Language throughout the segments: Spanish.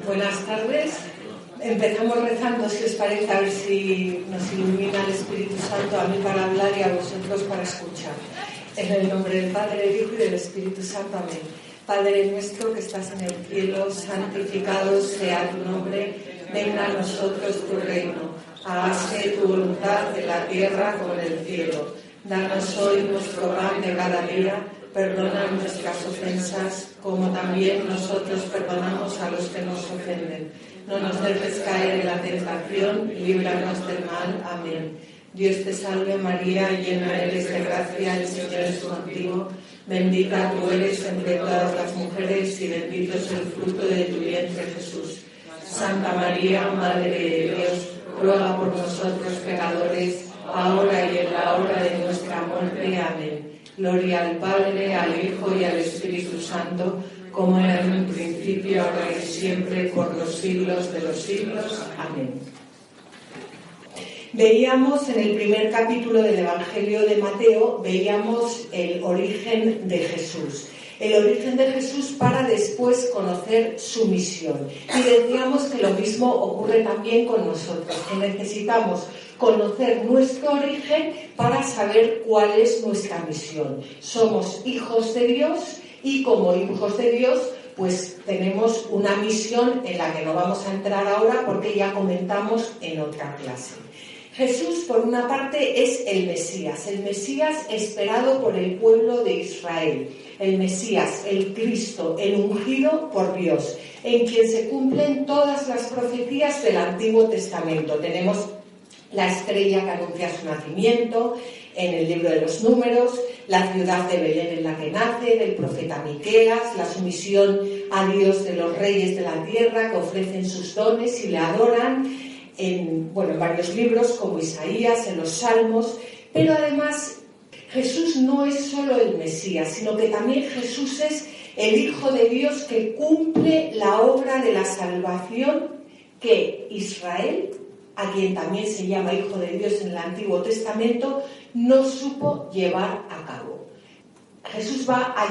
Buenas tardes. Empezamos rezando, si os parece, a ver si nos ilumina el Espíritu Santo a mí para hablar y a vosotros para escuchar. En el nombre del Padre, del Hijo y del Espíritu Santo. Amén. Padre nuestro que estás en el cielo, santificado sea tu nombre. Venga a nosotros tu reino. Hágase tu voluntad en la tierra como en el cielo. Danos hoy nuestro pan de cada día. Perdona nuestras ofensas, como también nosotros perdonamos a los que nos ofenden. No nos dejes caer en la tentación, líbranos del mal. Amén. Dios te salve María, llena eres de gracia, el Señor es contigo. Bendita tú eres entre todas las mujeres y bendito es el fruto de tu vientre, Jesús. Santa María, Madre de Dios, ruega por nosotros pecadores, ahora y en la hora de nuestra muerte. Amén. Gloria al Padre, al Hijo y al Espíritu Santo, como era en un principio, ahora y siempre, por los siglos de los siglos. Amén. Veíamos en el primer capítulo del Evangelio de Mateo, veíamos el origen de Jesús. El origen de Jesús para después conocer su misión. Y decíamos que lo mismo ocurre también con nosotros, que necesitamos conocer nuestro origen para saber cuál es nuestra misión. Somos hijos de Dios y como hijos de Dios pues tenemos una misión en la que no vamos a entrar ahora porque ya comentamos en otra clase. Jesús, por una parte, es el Mesías esperado por el pueblo de Israel, el Mesías, el Cristo, el ungido por Dios, en quien se cumplen todas las profecías del Antiguo Testamento. Tenemos la estrella que anuncia su nacimiento en el libro de los Números, la ciudad de Belén en la que nace, del profeta Miqueas, la sumisión a Dios de los reyes de la tierra que ofrecen sus dones y le adoran, en varios libros como Isaías, en los Salmos, pero además Jesús no es solo el Mesías, sino que también Jesús es el Hijo de Dios que cumple la obra de la salvación que Israel, a quien también se llama Hijo de Dios en el Antiguo Testamento, no supo llevar a cabo. Jesús va a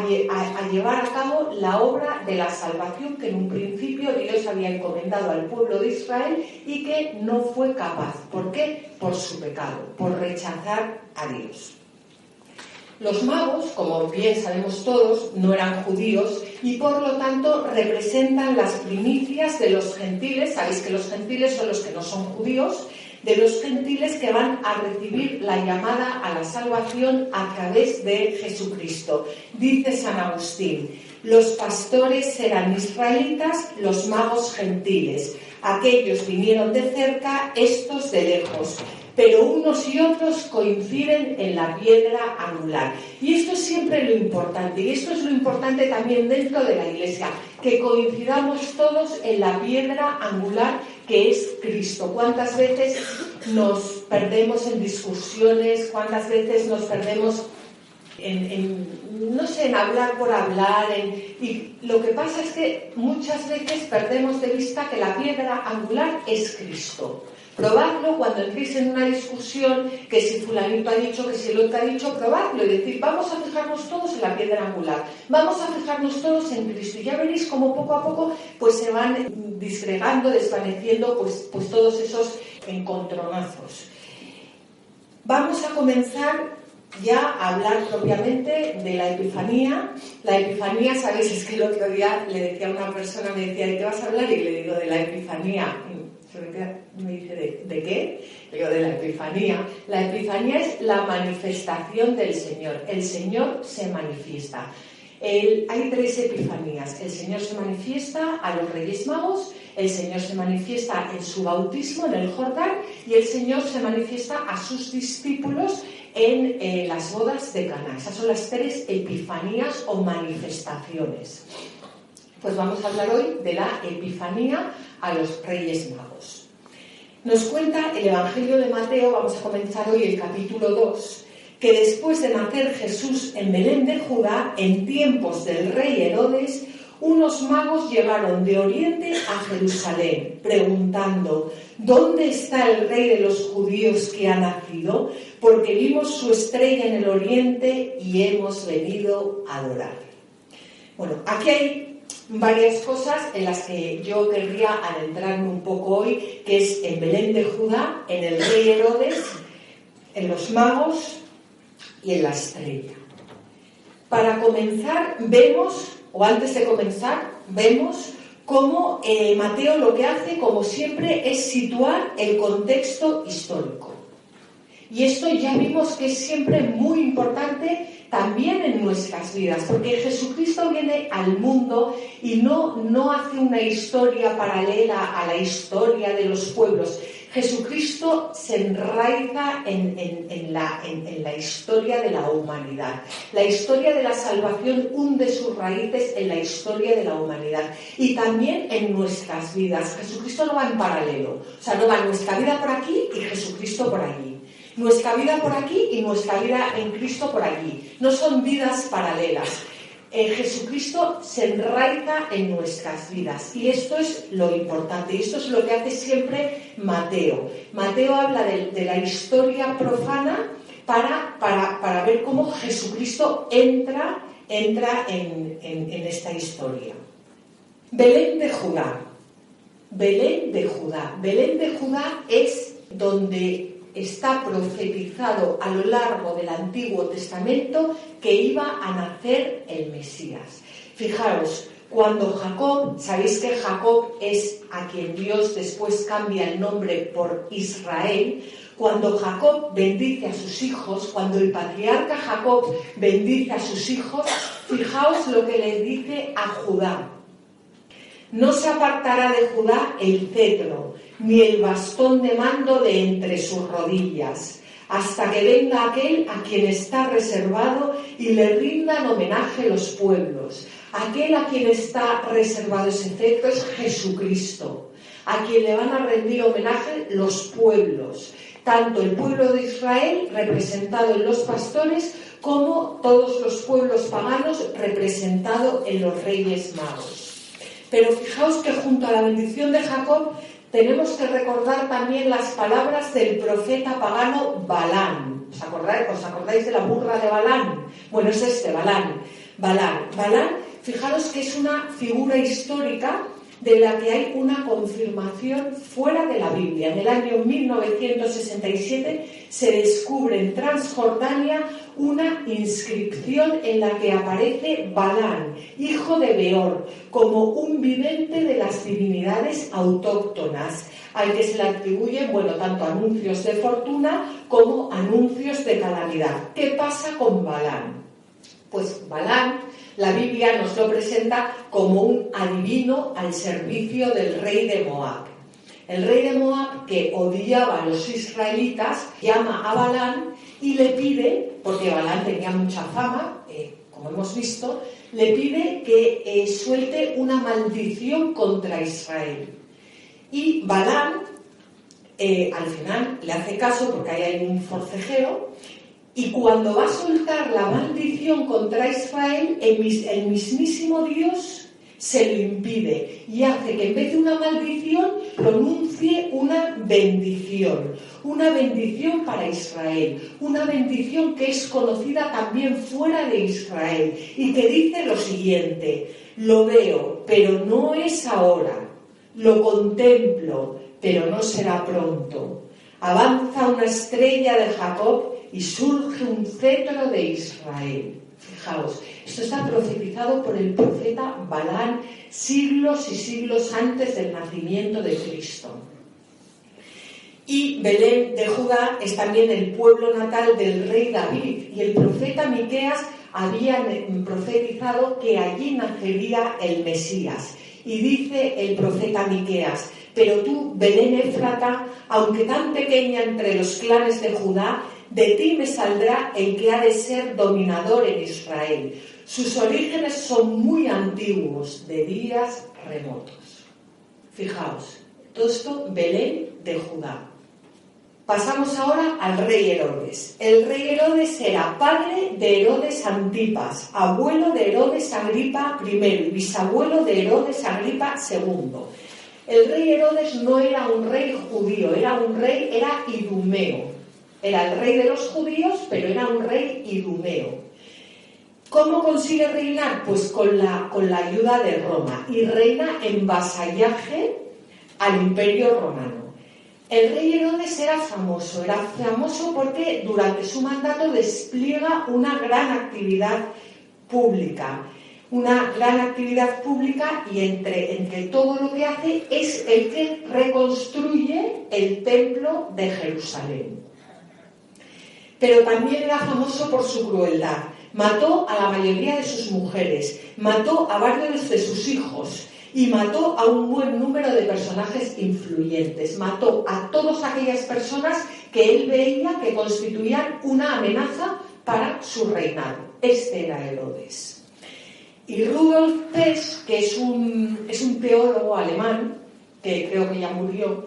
llevar a cabo la obra de la salvación que en un principio Dios había encomendado al pueblo de Israel y que no fue capaz. ¿Por qué? Por su pecado, por rechazar a Dios. Los magos, como bien sabemos todos, no eran judíos y por lo tanto representan las primicias de los gentiles. Sabéis que los gentiles son los que no son judíos, de los gentiles que van a recibir la llamada a la salvación a través de Jesucristo. Dice San Agustín: los pastores eran israelitas, los magos gentiles. Aquellos vinieron de cerca, estos de lejos. Pero unos y otros coinciden en la piedra angular. Y esto es siempre lo importante, y esto es lo importante también dentro de la Iglesia, que coincidamos todos en la piedra angular que es Cristo. ¿Cuántas veces nos perdemos en discusiones? ¿Cuántas veces nos perdemos en hablar por hablar? Y lo que pasa es que muchas veces perdemos de vista que la piedra angular es Cristo. Probadlo cuando entréis en una discusión, que si fulanito ha dicho, que si el otro ha dicho, probadlo y decir, vamos a fijarnos todos en la piedra angular, vamos a fijarnos todos en Cristo. Y ya veréis cómo poco a poco pues se van disgregando, desvaneciendo pues todos esos encontronazos. Vamos a comenzar ya a hablar propiamente de la Epifanía. La Epifanía, sabéis, es que el otro día le decía a una persona, me decía, ¿de qué vas a hablar? Y le digo, de la Epifanía. Me dice, ¿de qué? Le digo, de la Epifanía. La Epifanía es la manifestación del Señor. El Señor se manifiesta. Hay tres Epifanías. El Señor se manifiesta a los Reyes Magos, el Señor se manifiesta en su bautismo en el Jordán y el Señor se manifiesta a sus discípulos en las bodas de Caná. Esas son las tres Epifanías o manifestaciones. Pues vamos a hablar hoy de la Epifanía a los Reyes Magos. Nos cuenta el Evangelio de Mateo, vamos a comenzar hoy el capítulo 2, que después de nacer Jesús en Belén de Judá, en tiempos del rey Herodes, unos magos llegaron de Oriente a Jerusalén, preguntando: ¿dónde está el rey de los judíos que ha nacido? Porque vimos su estrella en el Oriente y hemos venido a adorar. Bueno, aquí hay varias cosas en las que yo querría adentrarme un poco hoy, que es en Belén de Judá, en el rey Herodes, en los magos y en la estrella. Para comenzar, antes de comenzar, vemos cómo Mateo lo que hace, como siempre, es situar el contexto histórico. Y esto ya vimos que es siempre muy importante también en nuestras vidas, porque Jesucristo viene al mundo y no hace una historia paralela a la historia de los pueblos. Jesucristo se enraiza en la historia de la humanidad. La historia de la salvación hunde sus raíces en la historia de la humanidad y también en nuestras vidas. Jesucristo no va en paralelo, o sea, no va nuestra vida por aquí y Jesucristo por allí. Nuestra vida por aquí y nuestra vida en Cristo por allí. No son vidas paralelas. Jesucristo se enraiza en nuestras vidas. Y esto es lo importante. Y esto es lo que hace siempre Mateo. Mateo habla de la historia profana para ver cómo Jesucristo entra en esta historia. Belén de Judá. Belén de Judá. Belén de Judá es donde está profetizado a lo largo del Antiguo Testamento que iba a nacer el Mesías. Fijaros, cuando Jacob, sabéis que Jacob es a quien Dios después cambia el nombre por Israel, cuando Jacob bendice a sus hijos, cuando el patriarca Jacob bendice a sus hijos, fijaos lo que le dice a Judá. No se apartará de Judá el cetro, ni el bastón de mando de entre sus rodillas, hasta que venga aquel a quien está reservado y le rindan homenaje los pueblos. Aquel a quien está reservado ese cetro es Jesucristo, a quien le van a rendir homenaje los pueblos, tanto el pueblo de Israel, representado en los pastores, como todos los pueblos paganos, representados en los reyes magos. Pero fijaos que junto a la bendición de Jacob tenemos que recordar también las palabras del profeta pagano Balán. ¿Os acordáis de la burra de Balán? Bueno, es Balán. Balán, fijaros que es una figura histórica de la que hay una confirmación fuera de la Biblia. En el año 1967 se descubre en Transjordania una inscripción en la que aparece Balán, hijo de Beor, como un vidente de las divinidades autóctonas, al que se le atribuyen, tanto anuncios de fortuna como anuncios de calamidad. ¿Qué pasa con Balán? Pues Balán, la Biblia nos lo presenta como un adivino al servicio del rey de Moab. El rey de Moab, que odiaba a los israelitas, llama a Balán y le pide, porque Balán tenía mucha fama, como hemos visto, le pide que suelte una maldición contra Israel. Y Balán, al final, le hace caso porque ahí hay un forcejeo. Y cuando va a soltar la maldición contra Israel, el mismísimo Dios se lo impide y hace que en vez de una maldición pronuncie una bendición para Israel, una bendición que es conocida también fuera de Israel y que dice lo siguiente: lo veo, pero no es ahora, lo contemplo, pero no será pronto. Avanza una estrella de Jacob y surge un cetro de Israel. Fijaos, esto está profetizado por el profeta Balán siglos y siglos antes del nacimiento de Cristo. Y Belén de Judá es también el pueblo natal del rey David, y el profeta Miqueas había profetizado que allí nacería el Mesías. Y dice el profeta Miqueas: pero tú, Belén Éfrata, aunque tan pequeña entre los clanes de Judá, de ti me saldrá el que ha de ser dominador en Israel. Sus orígenes son muy antiguos, de días remotos. Fijaos, todo esto Belén de Judá. Pasamos ahora al rey Herodes. El rey Herodes era padre de Herodes Antipas, abuelo de Herodes Agripa I y bisabuelo de Herodes Agripa II. El rey Herodes no era un rey judío, era idumeo. Era el rey de los judíos, pero era un rey idumeo. ¿Cómo consigue reinar? Pues con la ayuda de Roma, y reina en vasallaje al Imperio Romano. El rey Herodes era famoso porque durante su mandato despliega una gran actividad pública, y entre todo lo que hace es el que reconstruye el templo de Jerusalén. Pero también era famoso por su crueldad. Mató a la mayoría de sus mujeres, mató a varios de sus hijos y mató a un buen número de personajes influyentes. Mató a todas aquellas personas que él veía que constituían una amenaza para su reinado. Este era Herodes. Y Rudolf Pesch, que es un teólogo alemán, que creo que ya murió,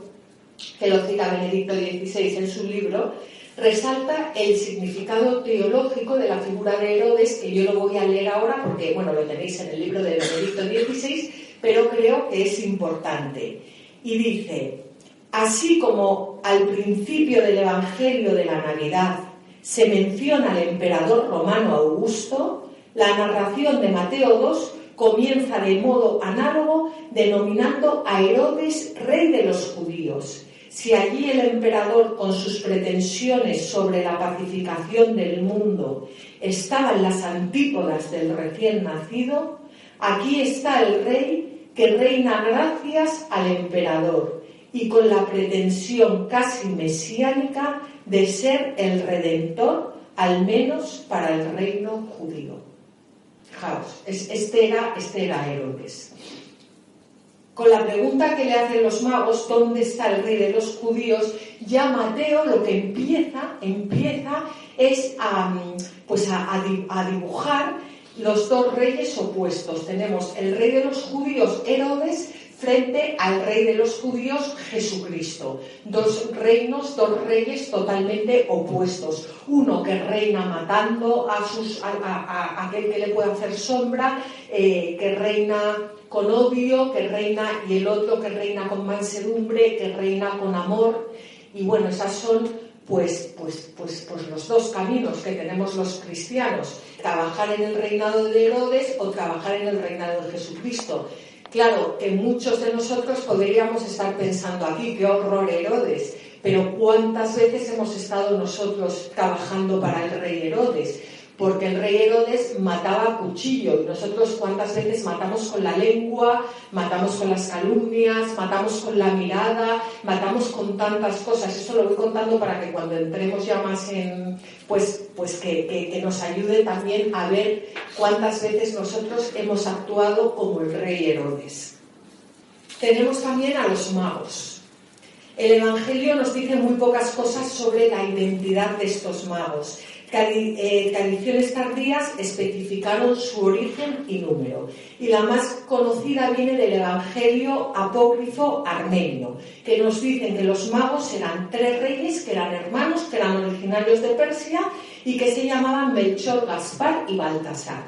que lo cita Benedicto XVI en su libro, resalta el significado teológico de la figura de Herodes, que yo lo voy a leer ahora porque, bueno, lo tenéis en el libro de Benedicto XVI, pero creo que es importante. Y dice: así como al principio del Evangelio de la Navidad se menciona al emperador romano Augusto, la narración de Mateo 2 comienza de modo análogo denominando a Herodes rey de los judíos. Si allí el emperador, con sus pretensiones sobre la pacificación del mundo, estaba en las antípodas del recién nacido, aquí está el rey que reina gracias al emperador y con la pretensión casi mesiánica de ser el redentor, al menos para el reino judío. Fijaos, este era Herodes. Con la pregunta que le hacen los magos, ¿dónde está el rey de los judíos?, ya Mateo lo que empieza es a dibujar los dos reyes opuestos. Tenemos el rey de los judíos, Herodes, frente al rey de los judíos, Jesucristo. Dos reyes totalmente opuestos. Uno que reina matando a aquel que le puede hacer sombra, que reina con odio, y el otro que reina con mansedumbre, que reina con amor. Y bueno, esas son pues los dos caminos que tenemos los cristianos: trabajar en el reinado de Herodes o trabajar en el reinado de Jesucristo. Claro que muchos de nosotros podríamos estar pensando aquí, qué horror Herodes, pero ¿cuántas veces hemos estado nosotros trabajando para el rey Herodes? Porque el rey Herodes mataba a cuchillo, y nosotros ¿cuántas veces matamos con la lengua, matamos con las calumnias, matamos con la mirada, matamos con tantas cosas? Eso lo voy contando para que cuando entremos ya más en... que nos ayude también a ver cuántas veces nosotros hemos actuado como el rey Herodes. Tenemos también a los magos. El Evangelio nos dice muy pocas cosas sobre la identidad de estos magos. Tradiciones tardías especificaron su origen y número, y la más conocida viene del Evangelio apócrifo armenio, que nos dicen que los magos eran tres reyes que eran hermanos, que eran originarios de Persia y que se llamaban Melchor, Gaspar y Baltasar.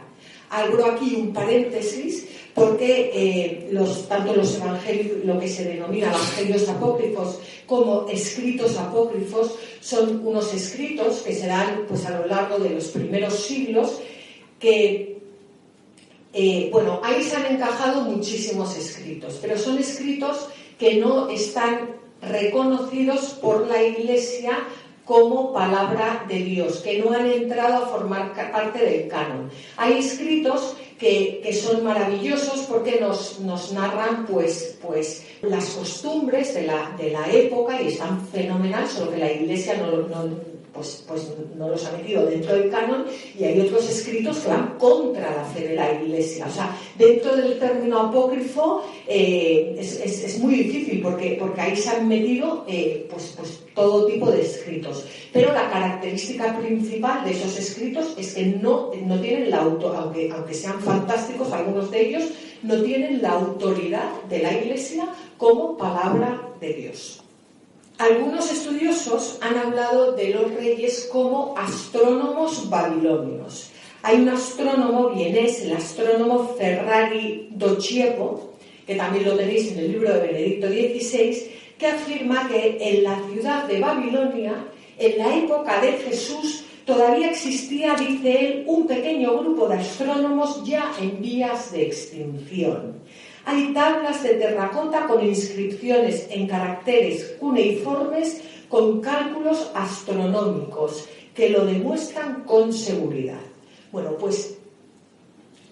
Abro aquí un paréntesis porque tanto los evangelios, lo que se denomina evangelios apócrifos como escritos apócrifos, son unos escritos que se dan a lo largo de los primeros siglos, que ahí se han encajado muchísimos escritos, pero son escritos que no están reconocidos por la Iglesia como palabra de Dios, que no han entrado a formar parte del canon. Hay escritos que son maravillosos porque nos narran las costumbres de la época, y están fenomenal, solo que la Iglesia no los ha metido dentro del canon, y hay otros escritos que van contra la fe de la Iglesia. O sea, dentro del término apócrifo es muy difícil porque ahí se han metido todo tipo de escritos. Pero la característica principal de esos escritos es que no tienen la autoridad, aunque sean fantásticos algunos de ellos, no tienen la autoridad de la Iglesia como palabra de Dios. Algunos estudiosos han hablado de los reyes como astrónomos babilonios. Hay un astrónomo vienés, el astrónomo Ferrari Dociepo, que también lo tenéis en el libro de Benedicto XVI, que afirma que en la ciudad de Babilonia, en la época de Jesús, todavía existía, dice él, un pequeño grupo de astrónomos ya en vías de extinción. Hay tablas de terracota con inscripciones en caracteres cuneiformes con cálculos astronómicos que lo demuestran con seguridad. Bueno, pues,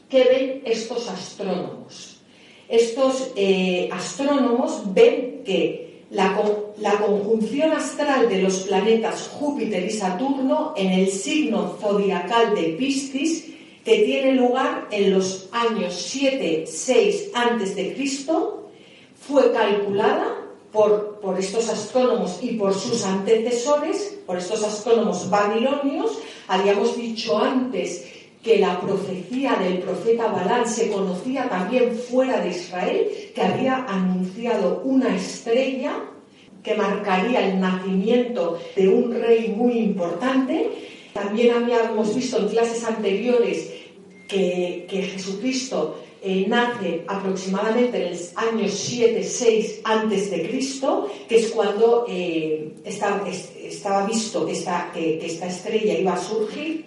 ¿qué ven estos astrónomos? Estos astrónomos ven que la conjunción astral de los planetas Júpiter y Saturno en el signo zodiacal de Piscis, que tiene lugar en los años 7-6 a.C., fue calculada por estos astrónomos y por sus antecesores, por estos astrónomos babilonios. Habíamos dicho antes que la profecía del profeta Balaam se conocía también fuera de Israel, que había anunciado una estrella que marcaría el nacimiento de un rey muy importante. También habíamos visto en clases anteriores que Jesucristo nace aproximadamente en el año 7-6 a.C., que es cuando estaba visto que esta estrella iba a surgir.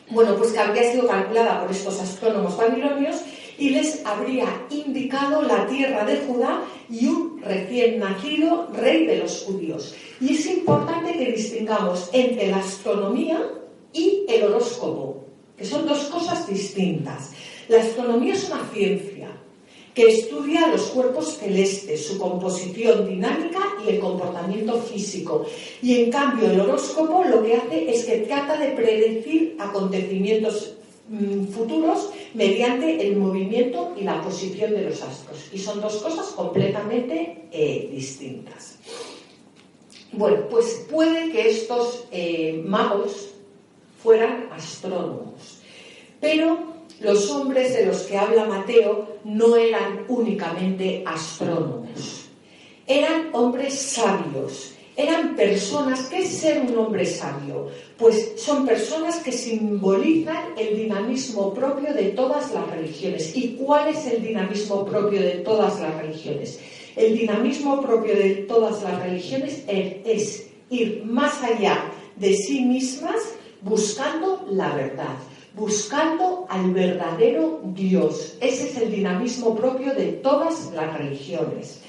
Bueno, pues que habría sido calculada por estos astrónomos babilonios y les habría indicado la tierra de Judá y un recién nacido rey de los judíos. Y es importante que distingamos entre la astronomía y el horóscopo, que son dos cosas distintas. La astronomía es una ciencia que estudia los cuerpos celestes, su composición dinámica y el comportamiento físico. Y en cambio el horóscopo lo que hace es que trata de predecir acontecimientos futuros mediante el movimiento y la posición de los astros. Y son dos cosas completamente distintas. Bueno, pues puede que estos magos fueran astrónomos, pero los hombres de los que habla Mateo no eran únicamente astrónomos, eran hombres sabios, eran personas. ¿Qué es ser un hombre sabio? Pues son personas que simbolizan el dinamismo propio de todas las religiones. ¿Y cuál es el dinamismo propio de todas las religiones? El dinamismo propio de todas las religiones es ir más allá de sí mismas buscando la verdad, buscando al verdadero Dios. Ese es el dinamismo propio de todas las religiones.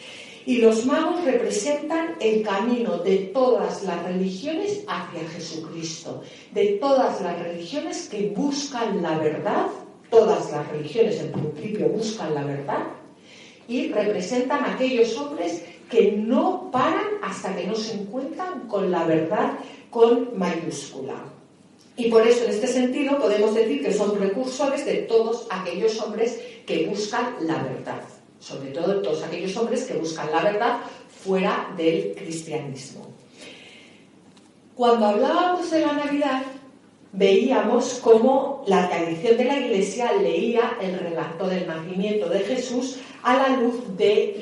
Y los magos representan el camino de todas las religiones hacia Jesucristo, de todas las religiones que buscan la verdad. Todas las religiones en principio buscan la verdad y representan a aquellos hombres que no paran hasta que no se encuentran con la verdad con mayúscula. Y por eso, en este sentido, podemos decir que son precursores de todos aquellos hombres que buscan la verdad, sobre todo todos aquellos hombres que buscan la verdad fuera del cristianismo. Cuando hablábamos de la Navidad, veíamos cómo la tradición de la Iglesia leía el relato del nacimiento de Jesús a la luz del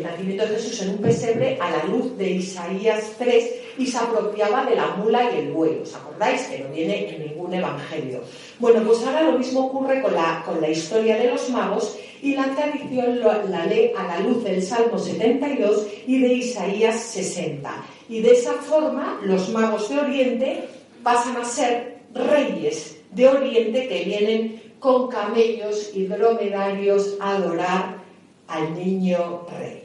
nacimiento de Jesús en un pesebre, a la luz de Isaías 3, y se apropiaba de la mula y el buey. ¿Os acordáis? Que no viene en ningún evangelio. Bueno, pues ahora lo mismo ocurre con la historia de los magos, y la tradición la lee a la luz del Salmo 72 y de Isaías 60. Y de esa forma los magos de Oriente pasan a ser reyes de Oriente que vienen con camellos y dromedarios a adorar al niño rey.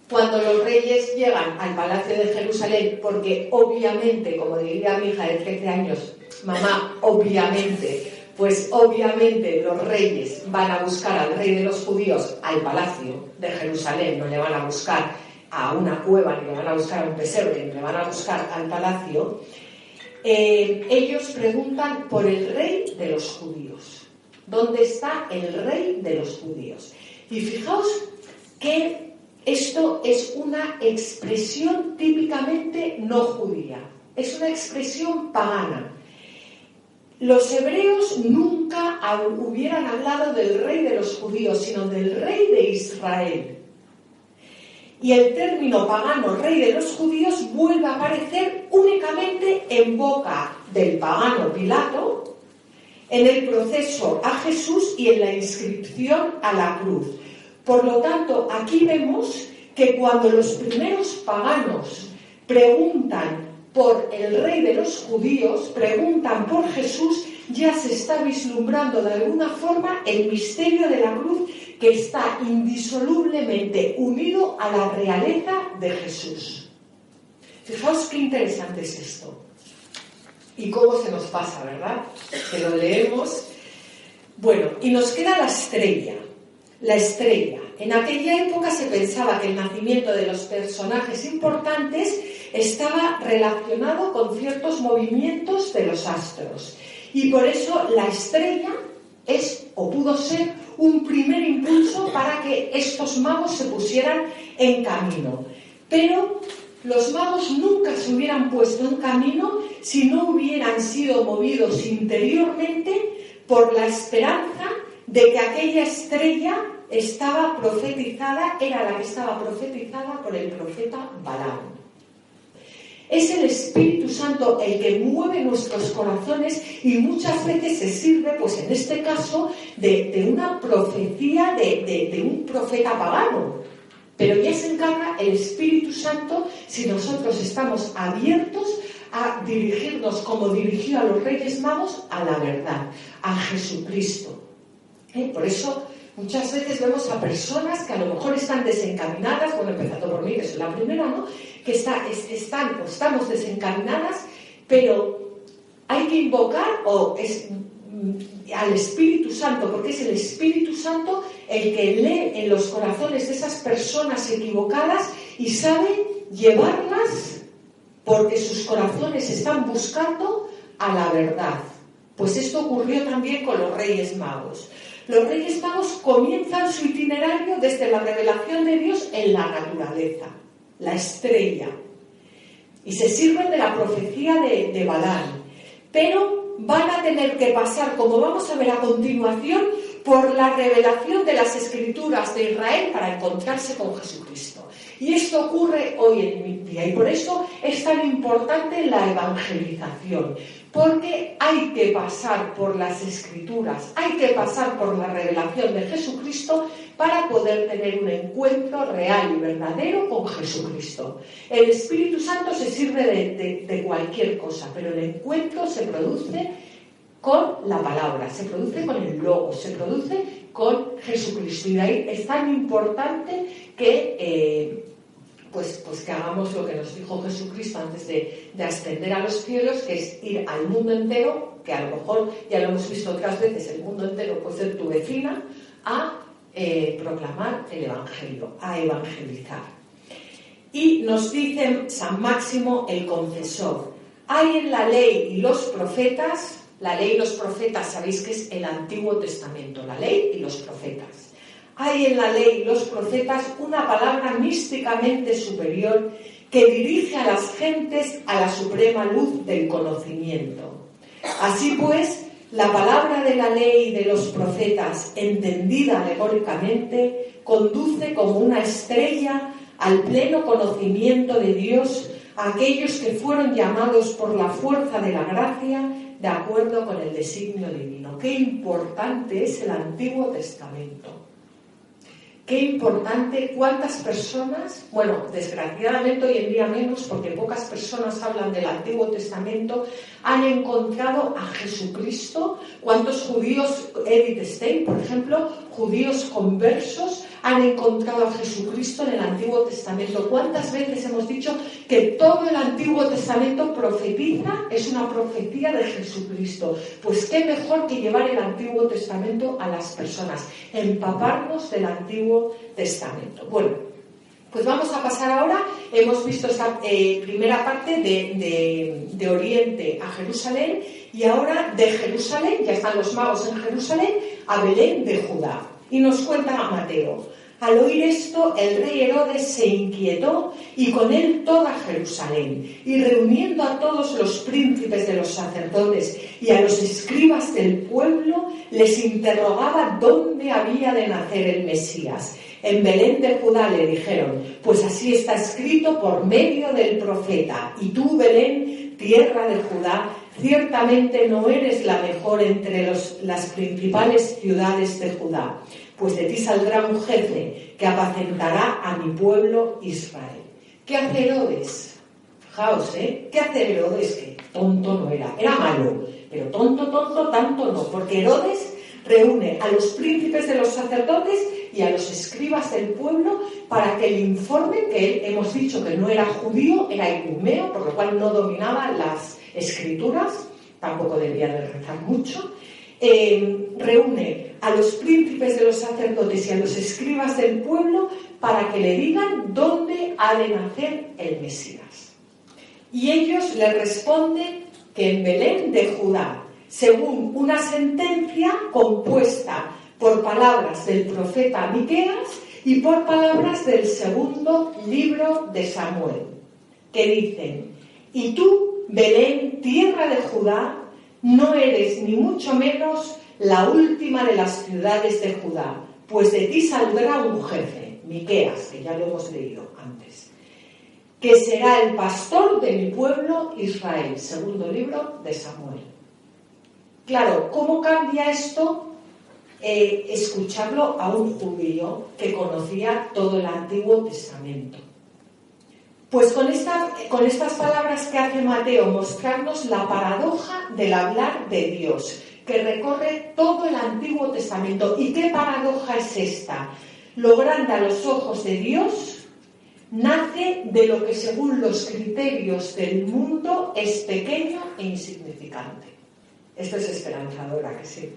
Cuando los reyes llegan al palacio de Jerusalén, porque obviamente, como diría mi hija de 13 años, mamá, obviamente, pues obviamente los reyes van a buscar al rey de los judíos al palacio de Jerusalén, no le van a buscar a una cueva, ni le van a buscar a un pesebre, ni le van a buscar al palacio. Ellos preguntan por el rey de los judíos. ¿Dónde está el rey de los judíos? Y fijaos que esto es una expresión típicamente no judía, es una expresión pagana. Los hebreos nunca hubieran hablado del rey de los judíos, sino del rey de Israel. Y el término pagano rey de los judíos vuelve a aparecer únicamente en boca del pagano Pilato, en el proceso a Jesús y en la inscripción a la cruz. Por lo tanto, aquí vemos que cuando los primeros paganos preguntan por el rey de los judíos, preguntan por Jesús, ya se está vislumbrando de alguna forma el misterio de la cruz que está indisolublemente unido a la realeza de Jesús. Fijaos qué interesante es esto. Y cómo se nos pasa, ¿verdad? Que lo leemos. Bueno, y nos queda la estrella. La estrella. En aquella época se pensaba que el nacimiento de los personajes importantes estaba relacionado con ciertos movimientos de los astros. Y por eso la estrella es, o pudo ser, un primer impulso para que estos magos se pusieran en camino. Pero los magos nunca se hubieran puesto en camino si no hubieran sido movidos interiormente por la esperanza de que aquella estrella estaba profetizada, era la que estaba profetizada por el profeta Balaam. Es el Espíritu Santo el que mueve nuestros corazones y muchas veces se sirve, pues en este caso, de una profecía de un profeta pagano. Pero ya se encarga el Espíritu Santo si nosotros estamos abiertos a dirigirnos, como dirigió a los Reyes Magos, a la verdad, a Jesucristo. Por eso muchas veces vemos a personas que a lo mejor están desencaminadas, bueno, empezando por mí, que soy la primera, ¿no? Que estamos desencaminadas, pero hay que invocar al Espíritu Santo, porque es el Espíritu Santo el que lee en los corazones de esas personas equivocadas y sabe llevarlas, porque sus corazones están buscando a la verdad. Pues esto ocurrió también con los Reyes Magos. Los Reyes Magos comienzan su itinerario desde la revelación de Dios en la naturaleza, la estrella, y se sirven de la profecía de Balaam, pero van a tener que pasar, como vamos a ver a continuación, por la revelación de las Escrituras de Israel para encontrarse con Jesucristo. Y esto ocurre hoy en día, y por eso es tan importante la evangelización, porque hay que pasar por las Escrituras, hay que pasar por la revelación de Jesucristo para poder tener un encuentro real y verdadero con Jesucristo. El Espíritu Santo se sirve de cualquier cosa, pero el encuentro se produce con la palabra, se produce con el Logos, se produce con Jesucristo. Y de ahí es tan importante que que hagamos lo que nos dijo Jesucristo antes de ascender a los cielos, que es ir al mundo entero, que a lo mejor ya lo hemos visto otras veces, el mundo entero puede ser tu vecina, a proclamar el Evangelio, a evangelizar. Y nos dice San Máximo el Confesor: hay en la ley y los profetas, la ley y los profetas sabéis que es el Antiguo Testamento, la ley y los profetas. Hay en la ley y los profetas una palabra místicamente superior que dirige a las gentes a la suprema luz del conocimiento. Así pues, la palabra de la ley y de los profetas, entendida alegóricamente, conduce como una estrella al pleno conocimiento de Dios a aquellos que fueron llamados por la fuerza de la gracia de acuerdo con el designio divino. Qué importante es el Antiguo Testamento. Qué importante, cuántas personas, bueno, desgraciadamente hoy en día menos, porque pocas personas hablan del Antiguo Testamento, han encontrado a Jesucristo. Cuántos judíos, Edith Stein, por ejemplo, judíos conversos, han encontrado a Jesucristo en el Antiguo Testamento. ¿Cuántas veces hemos dicho que todo el Antiguo Testamento profetiza, es una profecía de Jesucristo? Pues qué mejor que llevar el Antiguo Testamento a las personas, empaparnos del Antiguo Testamento. Bueno, pues vamos a pasar ahora, hemos visto esta primera parte de Oriente a Jerusalén, y ahora de Jerusalén, ya están los magos en Jerusalén, a Belén de Judá. Y nos cuenta Mateo: al oír esto, el rey Herodes se inquietó y con él toda Jerusalén, y reuniendo a todos los príncipes de los sacerdotes y a los escribas del pueblo, les interrogaba dónde había de nacer el Mesías. En Belén de Judá, le dijeron, pues así está escrito por medio del profeta. Y tú, Belén, tierra de Judá, ciertamente no eres la mejor entre las principales ciudades de Judá, pues de ti saldrá un jefe que apacentará a mi pueblo Israel. ¿Qué hace Herodes? Fijaos, ¿qué hace Herodes? Que tonto no era malo, pero tonto, tanto no, porque Herodes reúne a los príncipes de los sacerdotes y a los escribas del pueblo para que le informen que él, hemos dicho que no era judío, era idumeo, por lo cual no dominaba las escrituras, tampoco debía de rezar mucho. Reúne a los príncipes de los sacerdotes y a los escribas del pueblo para que le digan dónde ha de nacer el Mesías. Y ellos le responden que en Belén de Judá, según una sentencia compuesta por palabras del profeta Miqueas y por palabras del segundo libro de Samuel, que dicen: y tú, Belén, tierra de Judá, no eres ni mucho menos la última de las ciudades de Judá, pues de ti saldrá un jefe, Miqueas, que ya lo hemos leído antes, que será el pastor de mi pueblo Israel, segundo libro de Samuel. Claro, ¿cómo cambia esto? Escucharlo a un judío que conocía todo el Antiguo Testamento. Pues con estas palabras que hace Mateo, mostrarnos la paradoja del hablar de Dios, que recorre todo el Antiguo Testamento. ¿Y qué paradoja es esta? Lo grande a los ojos de Dios nace de lo que según los criterios del mundo es pequeño e insignificante. Esto es esperanzador, ¿a que sí?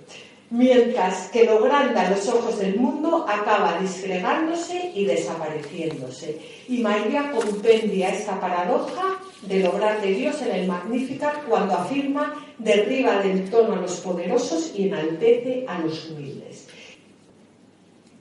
Mientras que lo grande a los ojos del mundo acaba disgregándose y desapareciéndose. Y María compendia esta paradoja del obrar de Dios en el Magnificat cuando afirma: derriba del trono a los poderosos y enaltece a los humildes.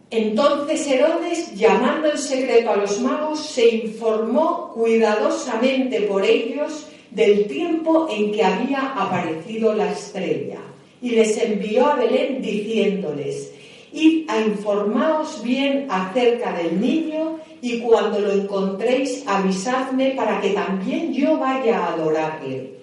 Entonces Herodes, llamando en secreto a los magos, se informó cuidadosamente por ellos del tiempo en que había aparecido la estrella, y les envió a Belén diciéndoles: id a informaos bien acerca del niño, y cuando lo encontréis avisadme para que también yo vaya a adorarle.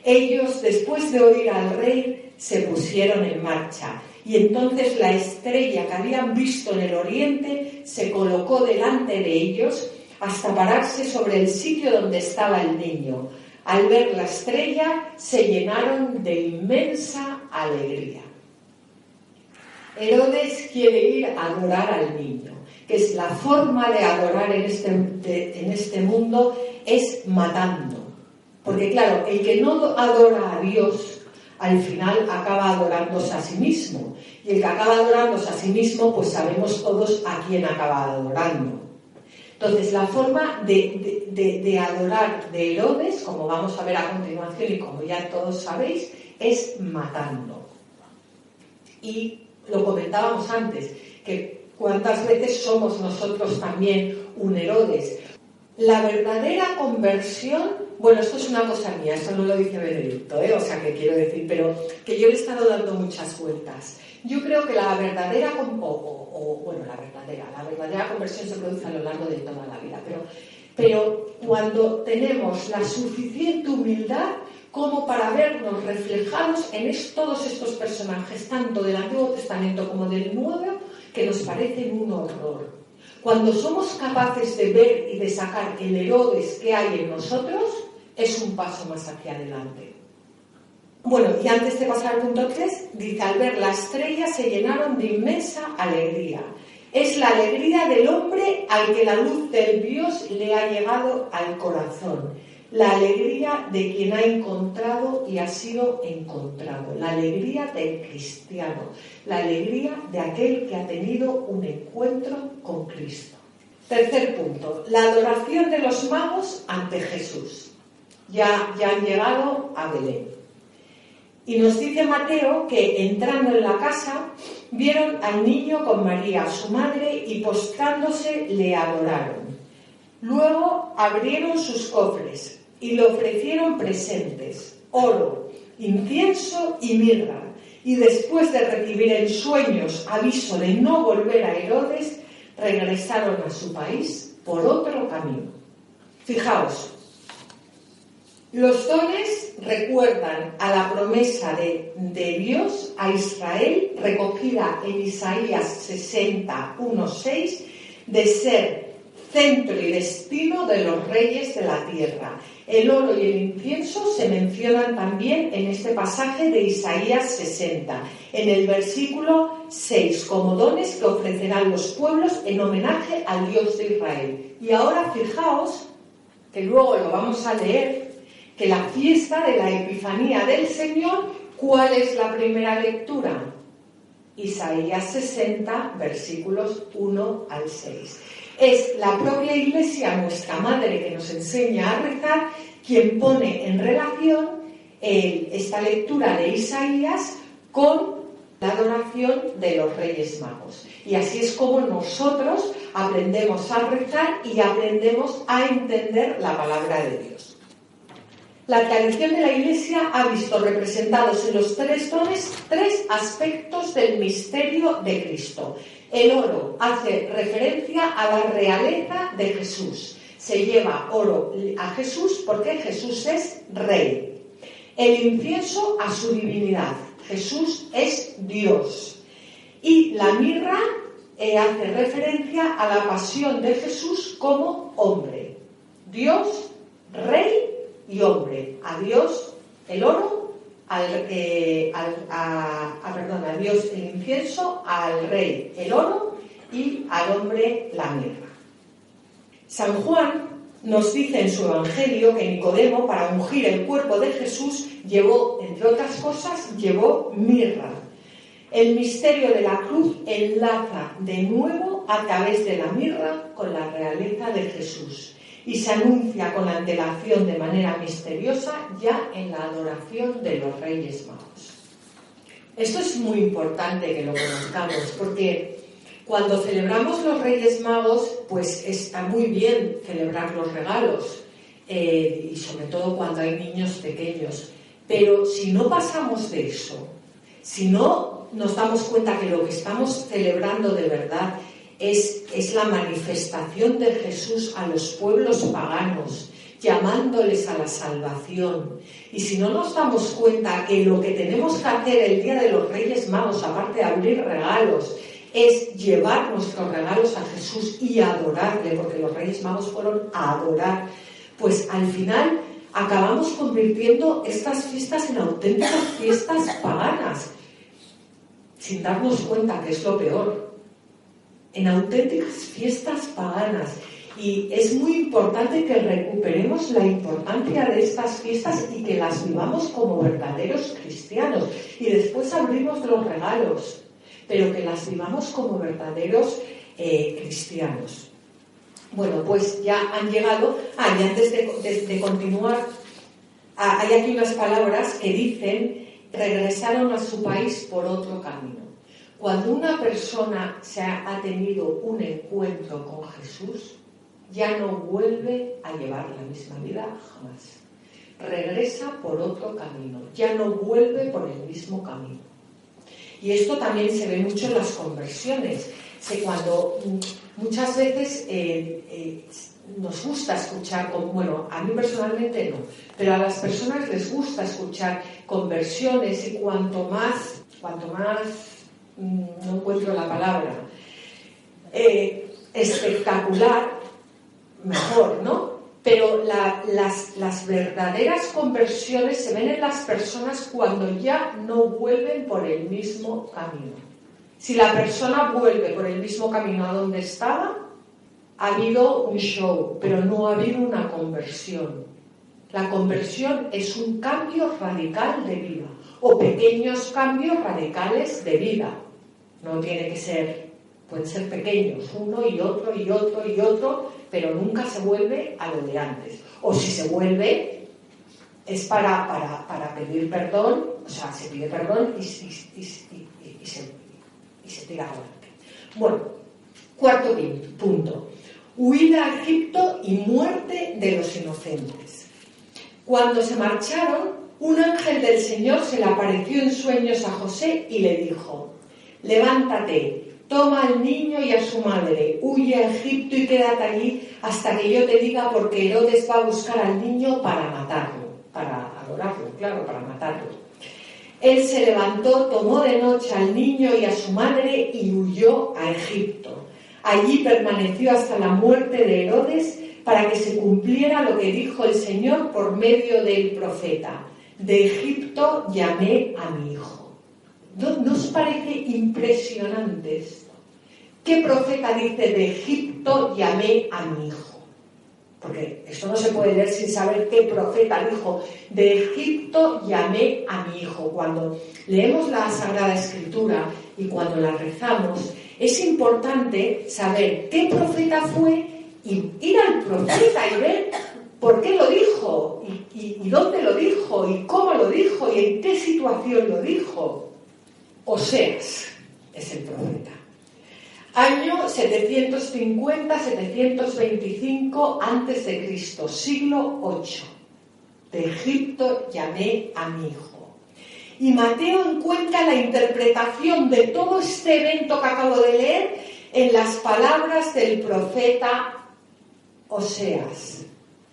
Ellos, después de oír al rey, se pusieron en marcha, y entonces la estrella que habían visto en el oriente se colocó delante de ellos hasta pararse sobre el sitio donde estaba el niño. Al ver la estrella se llenaron de inmensa alegría. Herodes quiere ir a adorar al niño, que es la forma de adorar en este mundo, es matando. Porque claro, el que no adora a Dios, al final acaba adorándose a sí mismo. Y el que acaba adorándose a sí mismo, pues sabemos todos a quién acaba adorando. Entonces, la forma de adorar de Herodes, como vamos a ver a continuación y como ya todos sabéis, es matando. Y lo comentábamos antes, que cuántas veces somos nosotros también un Herodes. La verdadera conversión, bueno, esto es una cosa mía, esto no lo dice Benedicto, o sea que quiero decir, pero que yo le he estado dando muchas vueltas. Yo creo que la verdadera conversión se produce a lo largo de toda la vida, pero cuando tenemos la suficiente humildad como para vernos reflejados en todos estos personajes, tanto del Antiguo Testamento como del Nuevo, que nos parecen un horror. Cuando somos capaces de ver y de sacar el Herodes que hay en nosotros, es un paso más hacia adelante. Bueno, y antes de pasar al punto 3, dice: al ver la estrella se llenaron de inmensa alegría. Es la alegría del hombre al que la luz del Dios le ha llegado al corazón. La alegría de quien ha encontrado y ha sido encontrado. La alegría del cristiano. La alegría de aquel que ha tenido un encuentro con Cristo. Tercer punto, la adoración de los magos ante Jesús. Ya han llegado a Belén. Y nos dice Mateo que entrando en la casa vieron al niño con María, su madre, y postrándose le adoraron. Luego abrieron sus cofres y le ofrecieron presentes, oro, incienso y mirra. Y después de recibir en sueños aviso de no volver a Herodes, regresaron a su país por otro camino. Fijaos, los dones recuerdan a la promesa de Dios a Israel, recogida en Isaías 60:1-6, de ser centro y destino de los reyes de la tierra. El oro y el incienso se mencionan también en este pasaje de Isaías 60, en el versículo 6, como dones que ofrecerán los pueblos en homenaje al Dios de Israel. Y ahora fijaos, que luego lo vamos a leer, que la fiesta de la Epifanía del Señor, ¿cuál es la primera lectura? Isaías 60, versículos 1 al 6. Es la propia Iglesia, nuestra madre, que nos enseña a rezar, quien pone en relación esta lectura de Isaías con la adoración de los Reyes Magos. Y así es como nosotros aprendemos a rezar y aprendemos a entender la palabra de Dios. La tradición de la Iglesia ha visto representados en los tres dones tres aspectos del misterio de Cristo. El oro hace referencia a la realeza de Jesús. Se lleva oro a Jesús porque Jesús es rey. El incienso a su divinidad. Jesús es Dios. Y la mirra hace referencia a la pasión de Jesús como hombre. Dios, rey y hombre. A Dios el oro, a Dios el incienso, al rey el oro y al hombre la mirra. San Juan nos dice en su Evangelio que Nicodemo, para ungir el cuerpo de Jesús, llevó, entre otras cosas, llevó mirra. El misterio de la cruz enlaza de nuevo a través de la mirra con la realeza de Jesús y se anuncia con antelación de manera misteriosa ya en la adoración de los Reyes Magos. Esto es muy importante que lo conozcamos, porque cuando celebramos los Reyes Magos, pues está muy bien celebrar los regalos, y sobre todo cuando hay niños pequeños, pero si no pasamos de eso, si no nos damos cuenta que lo que estamos celebrando de verdad es la manifestación de Jesús a los pueblos paganos, llamándoles a la salvación. Y si no nos damos cuenta que lo que tenemos que hacer el día de los Reyes Magos, aparte de abrir regalos, es llevar nuestros regalos a Jesús y adorarle, porque los Reyes Magos fueron a adorar, pues al final acabamos convirtiendo estas fiestas en auténticas fiestas paganas, sin darnos cuenta que es lo peor. En auténticas fiestas paganas. Y es muy importante que recuperemos la importancia de estas fiestas y que las vivamos como verdaderos cristianos. Y después abrimos los regalos, pero que las vivamos como verdaderos cristianos. Bueno, pues ya han llegado. Y antes de continuar, hay aquí unas palabras que dicen: regresaron a su país por otro camino. Cuando una persona ha tenido un encuentro con Jesús, ya no vuelve a llevar la misma vida jamás. Regresa por otro camino, ya no vuelve por el mismo camino. Y esto también se ve mucho en las conversiones. Cuando muchas veces nos gusta escuchar, bueno, a mí personalmente no, pero a las personas les gusta escuchar conversiones, y cuanto más no encuentro la palabra, espectacular, mejor, ¿no? Pero las verdaderas conversiones se ven en las personas cuando ya no vuelven por el mismo camino. Si la persona vuelve por el mismo camino a donde estaba, ha habido un show, pero no ha habido una conversión. La conversión es un cambio radical de vida, o pequeños cambios radicales de vida. No tiene que ser, pueden ser pequeños, uno y otro y otro y otro, pero nunca se vuelve a lo de antes. O si se vuelve, es para pedir perdón, o sea, se pide perdón y se tira adelante. Bueno, cuarto punto. Huida a Egipto y muerte de los inocentes. Cuando se marcharon, un ángel del Señor se le apareció en sueños a José y le dijo: levántate, toma al niño y a su madre, huye a Egipto y quédate allí hasta que yo te diga, porque Herodes va a buscar al niño para matarlo, para adorarlo, claro, para matarlo. Él se levantó, tomó de noche al niño y a su madre y huyó a Egipto. Allí permaneció hasta la muerte de Herodes para que se cumpliera lo que dijo el Señor por medio del profeta: de Egipto llamé a mi hijo. ¿No os parece impresionante esto? ¿Qué profeta dice de Egipto llamé a mi hijo? Porque esto no se puede leer sin saber qué profeta dijo: de Egipto llamé a mi hijo. Cuando leemos la Sagrada Escritura y cuando la rezamos, es importante saber qué profeta fue y ir al profeta y ver por qué lo dijo, y dónde lo dijo, y cómo lo dijo, y en qué situación lo dijo. Oseas es el profeta. Año 750-725 a.C., siglo VIII. De Egipto llamé a mi hijo. Y Mateo encuentra la interpretación de todo este evento que acabo de leer en las palabras del profeta Oseas: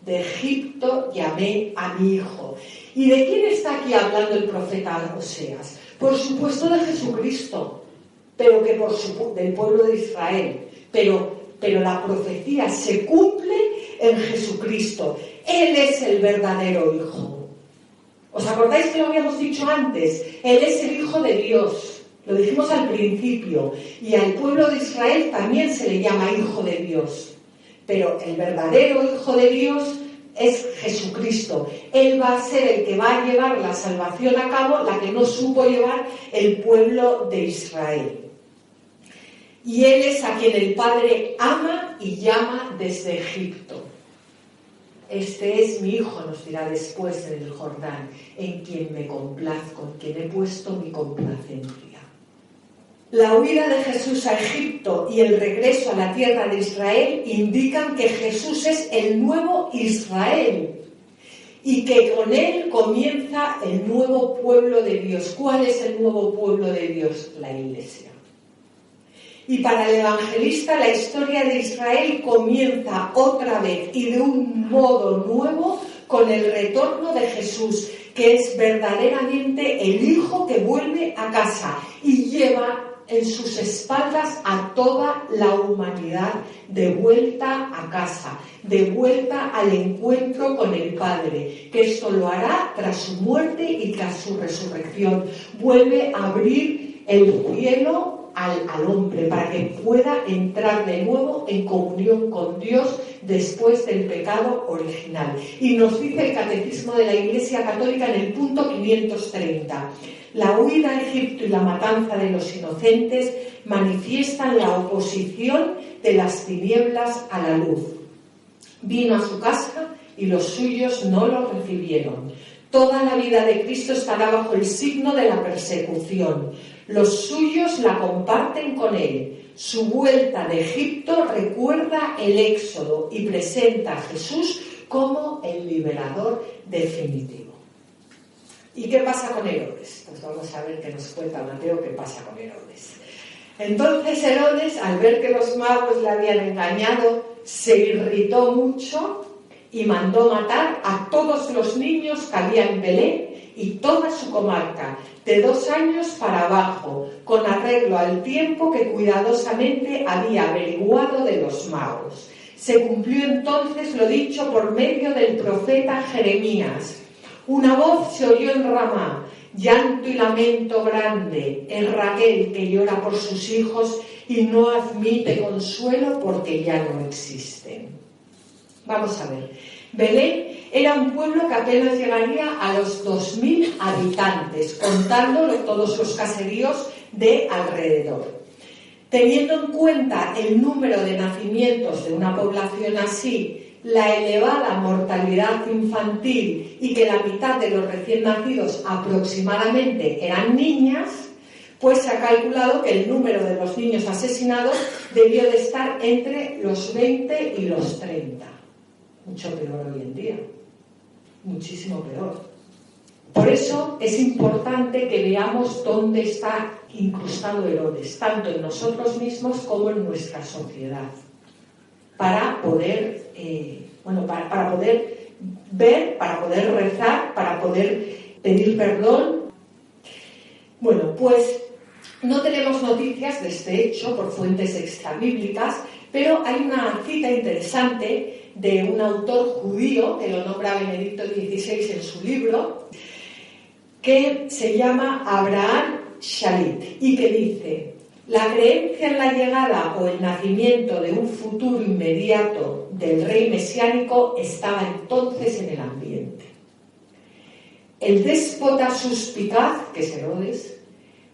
de Egipto llamé a mi hijo. ¿Y de quién está aquí hablando el profeta Oseas? Por supuesto de Jesucristo, pero que del pueblo de Israel. Pero la profecía se cumple en Jesucristo. Él es el verdadero hijo. ¿Os acordáis que lo habíamos dicho antes? Él es el Hijo de Dios. Lo dijimos al principio. Y al pueblo de Israel también se le llama Hijo de Dios. Pero el verdadero Hijo de Dios es Jesucristo. Él va a ser el que va a llevar la salvación a cabo, la que no supo llevar el pueblo de Israel. Y Él es a quien el Padre ama y llama desde Egipto. Este es mi hijo, nos dirá después en el Jordán, en quien me complazco, en quien he puesto mi complacencia. La huida de Jesús a Egipto y el regreso a la tierra de Israel indican que Jesús es el nuevo Israel y que con él comienza el nuevo pueblo de Dios. ¿Cuál es el nuevo pueblo de Dios? La Iglesia. Y para el evangelista la historia de Israel comienza otra vez y de un modo nuevo con el retorno de Jesús, que es verdaderamente el Hijo que vuelve a casa y lleva en sus espaldas a toda la humanidad de vuelta a casa, de vuelta al encuentro con el Padre, que esto lo hará tras su muerte y tras su resurrección. Vuelve a abrir el cielo al hombre para que pueda entrar de nuevo en comunión con Dios después del pecado original. Y nos dice el Catecismo de la Iglesia Católica en el punto 530: la huida a Egipto y la matanza de los inocentes manifiestan la oposición de las tinieblas a la luz. Vino a su casa y los suyos no lo recibieron. Toda la vida de Cristo estará bajo el signo de la persecución. Los suyos la comparten con él. Su vuelta de Egipto recuerda el éxodo y presenta a Jesús como el liberador definitivo. ¿Y qué pasa con Herodes? Pues vamos a ver qué nos cuenta Mateo qué pasa con Herodes. Entonces Herodes, al ver que los magos le habían engañado, se irritó mucho y mandó matar a todos los niños que había en Belén y toda su comarca, de 2 años para abajo, con arreglo al tiempo que cuidadosamente había averiguado de los magos. Se cumplió entonces lo dicho por medio del profeta Jeremías. Una voz se oyó en Ramá, llanto y lamento grande, es Raquel que llora por sus hijos y no admite consuelo porque ya no existen. Vamos a ver. Belén era un pueblo que apenas llegaría a los 2.000 habitantes, contando todos los caseríos de alrededor. Teniendo en cuenta el número de nacimientos de una población así, la elevada mortalidad infantil y que la mitad de los recién nacidos aproximadamente eran niñas, pues se ha calculado que el número de los niños asesinados debió de estar entre los 20 y los 30. Mucho peor hoy en día, muchísimo peor. Por eso es importante que veamos dónde está incrustado Herodes, tanto en nosotros mismos como en nuestra sociedad, para poder, para poder ver, para poder rezar, para poder pedir perdón. Bueno, pues No tenemos noticias de este hecho por fuentes extrabíblicas, pero hay una cita interesante de un autor judío, que lo nombra Benedicto XVI en su libro, que se llama Abraham Shalit, y que dice: la creencia en la llegada o el nacimiento de un futuro inmediato del rey mesiánico estaba entonces en el ambiente. El déspota suspicaz, que es Herodes,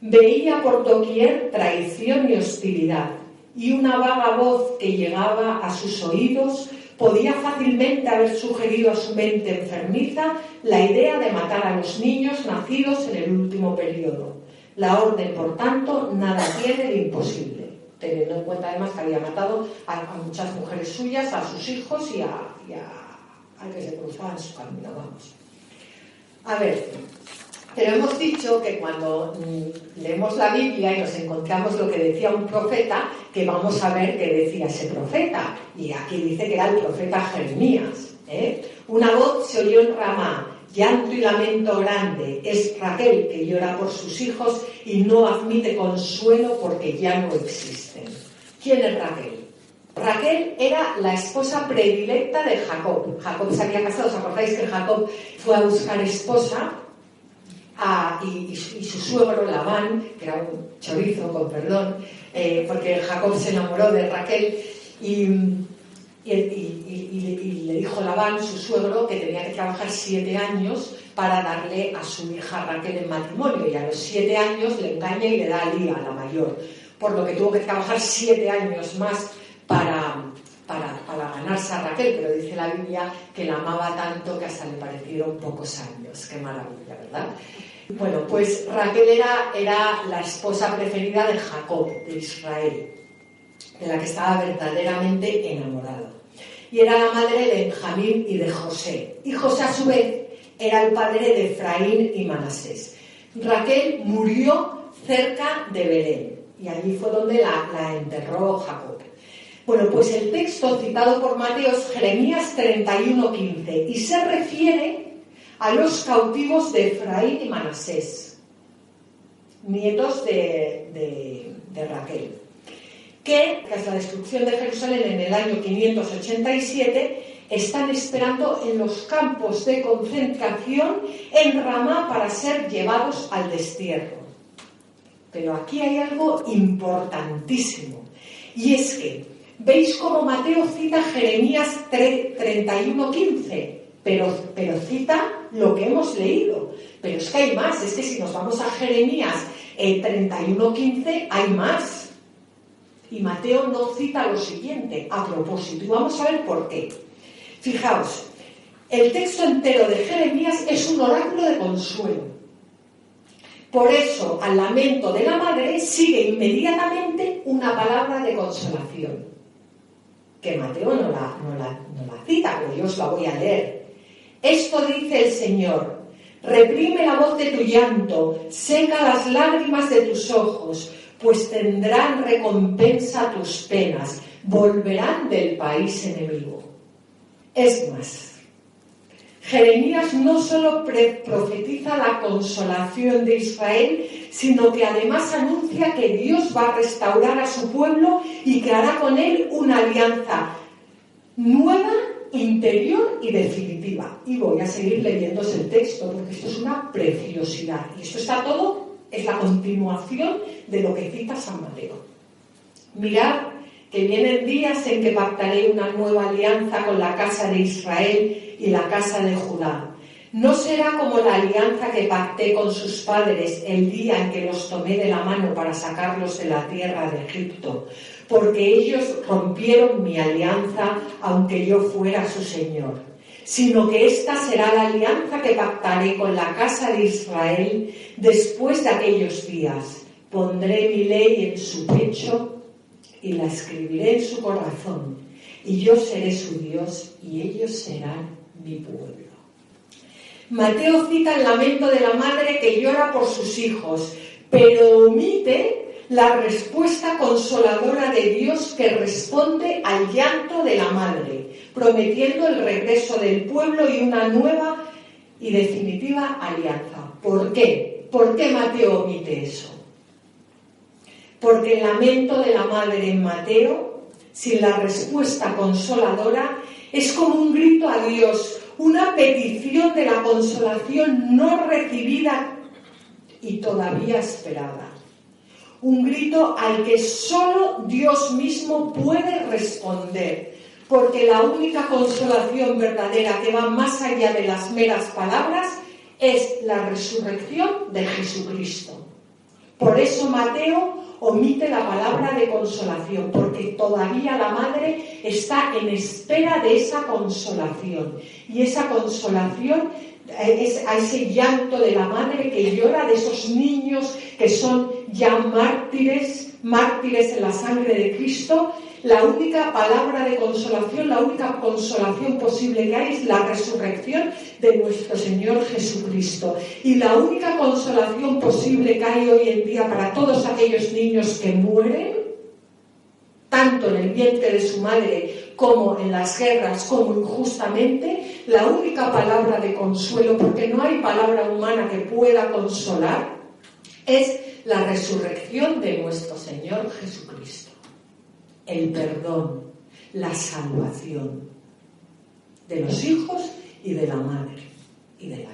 veía por doquier traición y hostilidad, y una vaga voz que llegaba a sus oídos podía fácilmente haber sugerido a su mente enfermiza la idea de matar a los niños nacidos en el último periodo. La orden, por tanto, nada tiene de imposible, teniendo en cuenta además que había matado a muchas mujeres suyas, a sus hijos y al que se cruzaba en su camino, vamos. A ver, pero hemos dicho que cuando leemos la Biblia y nos encontramos lo que decía un profeta, que vamos a ver qué decía ese profeta. Y aquí dice que era el profeta Jeremías. Una voz se oyó en Ramá, llanto y lamento grande. Es Raquel que llora por sus hijos y no admite consuelo porque ya no existen. ¿Quién es Raquel? Raquel era la esposa predilecta de Jacob. Jacob se había casado, ¿os acordáis que Jacob fue a buscar esposa? Y su suegro Labán, que era un chorizo, con perdón, porque Jacob se enamoró de Raquel y le dijo Labán, su suegro, que tenía que trabajar 7 años para darle a su hija Raquel en matrimonio, y a los 7 años le engaña y le da a Lía, la mayor, por lo que tuvo que trabajar 7 años más para ganarse a Raquel, pero dice la Biblia que la amaba tanto que hasta le parecieron pocos años. Qué maravilla, ¿verdad? Bueno, pues Raquel era la esposa preferida de Jacob, de Israel, de la que estaba verdaderamente enamorado. Y era la madre de Benjamín y de José. Y José, a su vez, era el padre de Efraín y Manasés. Raquel murió cerca de Belén, y allí fue donde la enterró Jacob. Bueno, pues el texto citado por Mateo es Jeremías 31:15 y se refiere a los cautivos de Efraín y Manasés, nietos de Raquel, que tras la destrucción de Jerusalén en el año 587 están esperando en los campos de concentración en Ramá para ser llevados al destierro. Pero aquí hay algo importantísimo, y es que veis cómo Mateo cita Jeremías 31:15, pero cita lo que hemos leído. Pero es que hay más, es que si nos vamos a Jeremías 31:15 hay más. Y Mateo no cita lo siguiente a propósito, y vamos a ver por qué. Fijaos, el texto entero de Jeremías es un oráculo de consuelo. Por eso, al lamento de la madre sigue inmediatamente una palabra de consolación, que Mateo no la cita, pero yo os la voy a leer. Esto dice el Señor: reprime la voz de tu llanto, seca las lágrimas de tus ojos, pues tendrán recompensa tus penas, volverán del país enemigo. Es más, Jeremías no solo profetiza la consolación de Israel, sino que además anuncia que Dios va a restaurar a su pueblo y que hará con él una alianza nueva, interior y definitiva. Y voy a seguir leyéndose el texto, porque esto es una preciosidad. Y esto está todo, es la continuación de lo que cita San Mateo. Mirad que vienen días en que pactaré una nueva alianza con la casa de Israel y la casa de Judá. No será como la alianza que pacté con sus padres el día en que los tomé de la mano para sacarlos de la tierra de Egipto, porque ellos rompieron mi alianza aunque yo fuera su Señor, sino que esta será la alianza que pactaré con la casa de Israel después de aquellos días. Pondré mi ley en su pecho y la escribiré en su corazón, y yo seré su Dios y ellos serán mi pueblo. Mateo cita el lamento de la madre que llora por sus hijos, pero omite la respuesta consoladora de Dios que responde al llanto de la madre, prometiendo el regreso del pueblo y una nueva y definitiva alianza. ¿Por qué? ¿Por qué Mateo omite eso? porque el lamento de la madre en Mateo, sin la respuesta consoladora, es como un grito a Dios, una petición de la consolación no recibida y todavía esperada. Un grito al que solo Dios mismo puede responder, porque la única consolación verdadera que va más allá de las meras palabras es la resurrección de Jesucristo. Por eso Mateo omite la palabra de consolación, porque todavía la madre está en espera de esa consolación. Y esa consolación es a ese llanto de la madre que llora, de esos niños que son ya mártires en la sangre de Cristo. La única palabra de consolación, la única consolación posible que hay es la resurrección de nuestro Señor Jesucristo. Y la única consolación posible que hay hoy en día para todos aquellos niños que mueren, tanto en el vientre de su madre como en las guerras, como injustamente, la única palabra de consuelo, porque no hay palabra humana que pueda consolar, es la resurrección de nuestro Señor Jesucristo. El perdón, la salvación de los hijos y de la madre, y de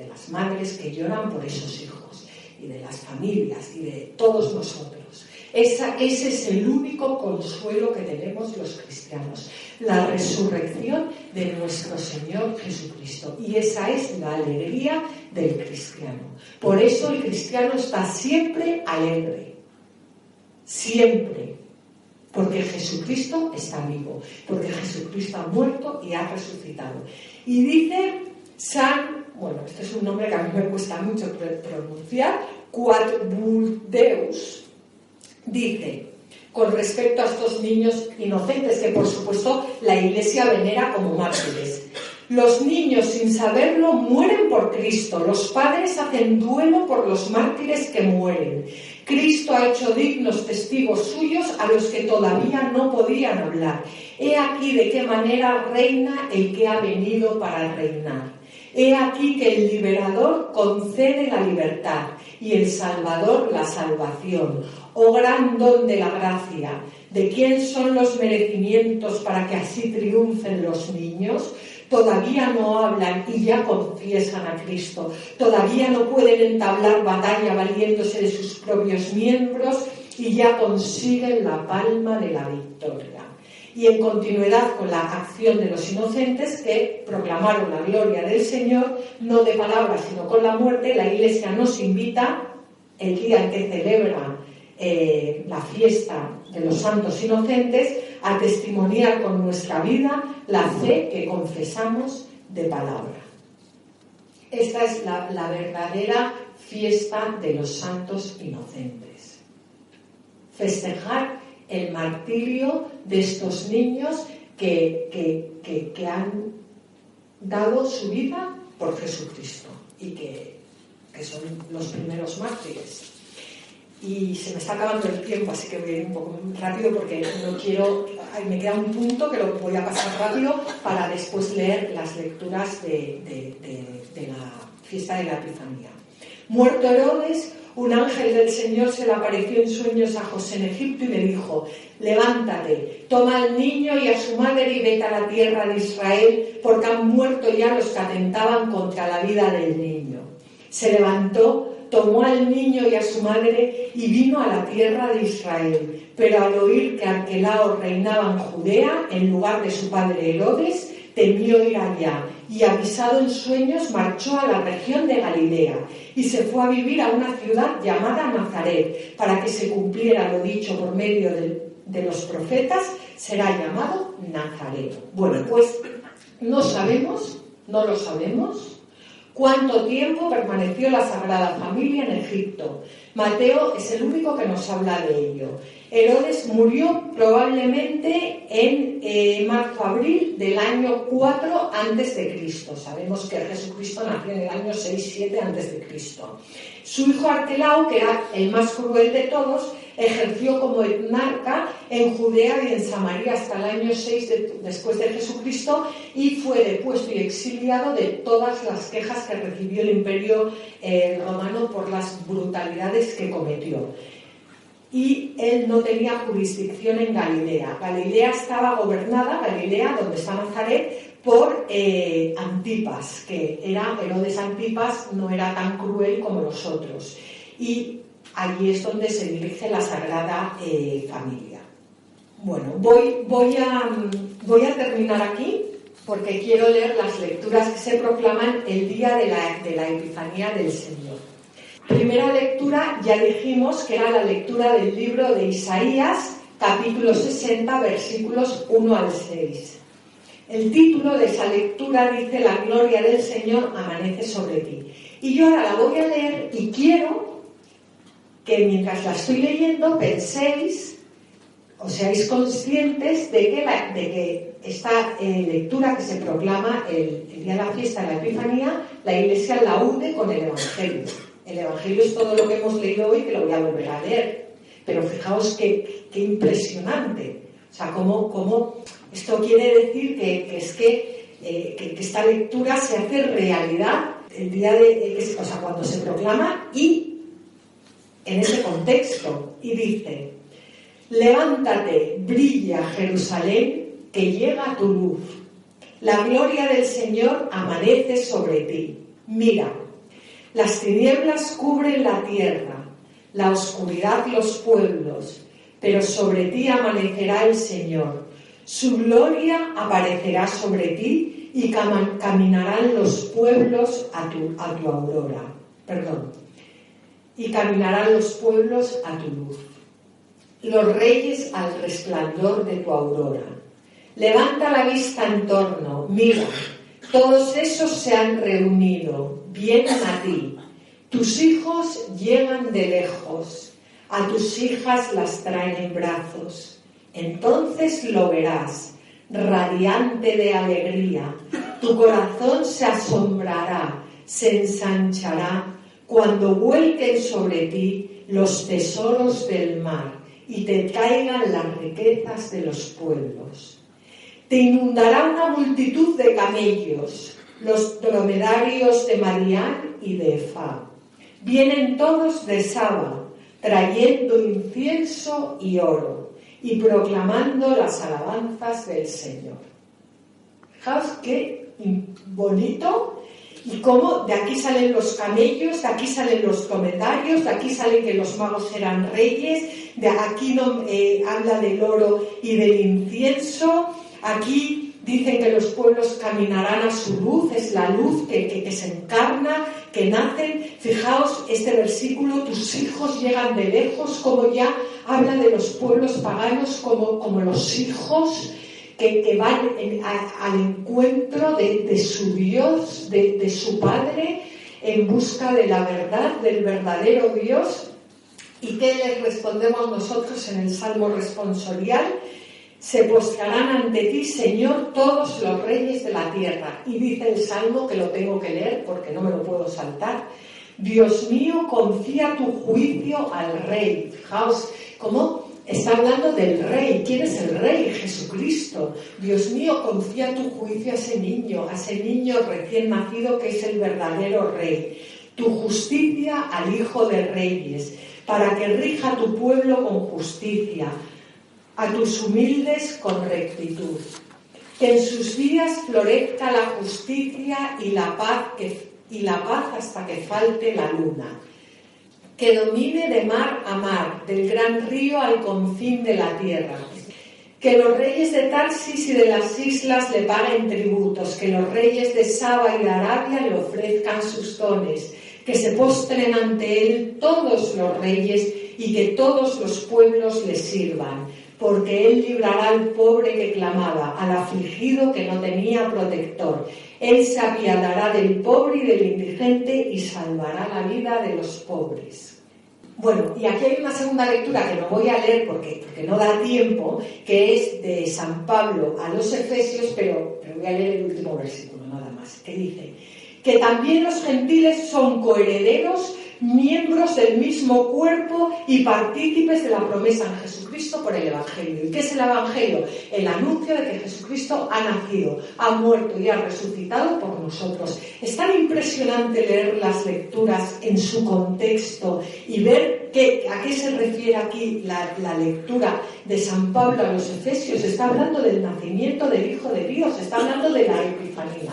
las madres que lloran por esos hijos, y de las familias, y de todos nosotros. Ese es el único consuelo que tenemos los cristianos, la resurrección de nuestro Señor Jesucristo. Y esa es la alegría del cristiano. Por eso el cristiano está siempre alegre, siempre. Porque Jesucristo está vivo, porque Jesucristo ha muerto y ha resucitado. Y dice este es un nombre que a mí me cuesta mucho pronunciar, Quatbuldeus, dice, con respecto a estos niños inocentes, que por supuesto la Iglesia venera como mártires. Los niños, sin saberlo, mueren por Cristo. Los padres hacen duelo por los mártires que mueren. Cristo ha hecho dignos testigos suyos a los que todavía no podían hablar. He aquí de qué manera reina el que ha venido para reinar. He aquí que el liberador concede la libertad y el salvador la salvación. Oh gran don de la gracia, ¿de quién son los merecimientos para que así triunfen los niños? Todavía no hablan y ya confiesan a Cristo. Todavía no pueden entablar batalla valiéndose de sus propios miembros y ya consiguen la palma de la victoria. Y en continuidad con la acción de los inocentes que proclamaron la gloria del Señor, no de palabras sino con la muerte, la Iglesia nos invita, el día en que celebra la fiesta de los santos inocentes, a testimoniar con nuestra vida la fe que confesamos de palabra. Esta es la verdadera fiesta de los santos inocentes. Festejar el martirio de estos niños que han dado su vida por Jesucristo y que son los primeros mártires. Y se me está acabando el tiempo, así que voy a ir un poco rápido porque no quiero... Me queda un punto que lo voy a pasar rápido para después leer las lecturas de la fiesta de la Epifanía. Muerto Herodes, un ángel del Señor se le apareció en sueños a José en Egipto y le dijo: levántate, toma al niño y a su madre y vete a la tierra de Israel, porque han muerto ya los que atentaban contra la vida del niño. Se levantó, tomó al niño y a su madre y vino a la tierra de Israel. Pero al oír que Arquelao reinaba en Judea, en lugar de su padre Herodes, temió ir allá y, avisado en sueños, marchó a la región de Galilea y se fue a vivir a una ciudad llamada Nazaret, para que se cumpliera lo dicho por medio de los profetas: será llamado Nazareno. Bueno, pues no lo sabemos cuánto tiempo permaneció la Sagrada Familia en Egipto. Mateo es el único que nos habla de ello. Herodes murió probablemente en marzo-abril del año 4 a.C. Sabemos que Jesucristo nació en el año 6-7 a.C. Su hijo Arquelao, que era el más cruel de todos, ejerció como etnarca en Judea y en Samaria hasta el año 6 después de Jesucristo, y fue depuesto y exiliado de todas las quejas que recibió el Imperio romano por las brutalidades que cometió. y él no tenía jurisdicción en Galilea. Galilea estaba gobernada, Galilea, donde está Nazaret, por Antipas, que era Herodes Antipas, no era tan cruel como los otros. Y allí es donde se dirige la Sagrada Familia. Bueno, voy a terminar aquí porque quiero leer las lecturas que se proclaman el día de la Epifanía del Señor. Primera lectura, ya dijimos que era la lectura del libro de Isaías, capítulo 60, versículos 1 al 6. El título de esa lectura dice: la gloria del Señor amanece sobre ti. Y yo ahora la voy a leer y quiero que mientras la estoy leyendo penséis o seáis conscientes de que esta lectura que se proclama el día de la fiesta de la Epifanía, la Iglesia la une con el Evangelio. El Evangelio es todo lo que hemos leído hoy, que lo voy a volver a leer. Pero fijaos qué impresionante. O sea, cómo esto quiere decir que esta lectura se hace realidad el día cuando se proclama y en ese contexto. Y dice: levántate, brilla Jerusalén, que llega tu luz. La gloria del Señor amanece sobre ti. Mira, las tinieblas cubren la tierra, la oscuridad los pueblos, pero sobre ti amanecerá el Señor. Su gloria aparecerá sobre ti y caminarán los pueblos a tu aurora. Y caminarán los pueblos a tu luz. Los reyes al resplandor de tu aurora. Levanta la vista en torno, mira, todos esos se han reunido, vienen a ti. Tus hijos llegan de lejos, a tus hijas las traen en brazos. Entonces lo verás, radiante de alegría. Tu corazón se asombrará, se ensanchará, cuando vuelquen sobre ti los tesoros del mar y te caigan las riquezas de los pueblos. Te inundará una multitud de camellos, los dromedarios de Madián y de Efá. Vienen todos de Saba, trayendo incienso y oro, y proclamando las alabanzas del Señor. Fijaos qué bonito, y cómo de aquí salen los camellos, de aquí salen los dromedarios, de aquí salen que los magos eran reyes, de aquí habla del oro y del incienso. Aquí dicen que los pueblos caminarán a su luz, es la luz que se encarna, que nacen. Fijaos este versículo: tus hijos llegan de lejos, como ya habla de los pueblos paganos como los hijos que van al encuentro de su Dios, de su Padre, en busca de la verdad, del verdadero Dios. ¿Y qué les respondemos nosotros en el Salmo responsorial? Se postrarán ante ti, Señor, todos los reyes de la tierra. Y dice el Salmo, que lo tengo que leer porque no me lo puedo saltar: Dios mío, confía tu juicio al Rey. Fijaos cómo está hablando del Rey. ¿Quién es el Rey? Jesucristo. Dios mío, confía tu juicio a ese niño recién nacido que es el verdadero Rey. Tu justicia al Hijo de Reyes, para que rija a tu pueblo con justicia, a tus humildes con rectitud. Que en sus días florezca la justicia y la paz hasta que falte la luna. Que domine de mar a mar, del gran río al confín de la tierra. Que los reyes de Tarsis y de las islas le paguen tributos, que los reyes de Saba y de Arabia le ofrezcan sus dones, que se postren ante él todos los reyes y que todos los pueblos le sirvan, porque él librará al pobre que clamaba, al afligido que no tenía protector. Él se apiadará del pobre y del indigente y salvará la vida de los pobres. Bueno, y aquí hay una segunda lectura que no voy a leer porque no da tiempo, que es de San Pablo a los Efesios, pero voy a leer el último versículo nada más, que dice: que también los gentiles son coherederos miembros del mismo cuerpo y partícipes de la promesa en Jesucristo por el Evangelio. ¿Y qué es el Evangelio? El anuncio de que Jesucristo ha nacido, ha muerto y ha resucitado por nosotros. Es tan impresionante leer las lecturas en su contexto y ver a qué se refiere aquí la lectura de San Pablo a los Efesios. Está hablando del nacimiento del Hijo de Dios, está hablando de la Epifanía.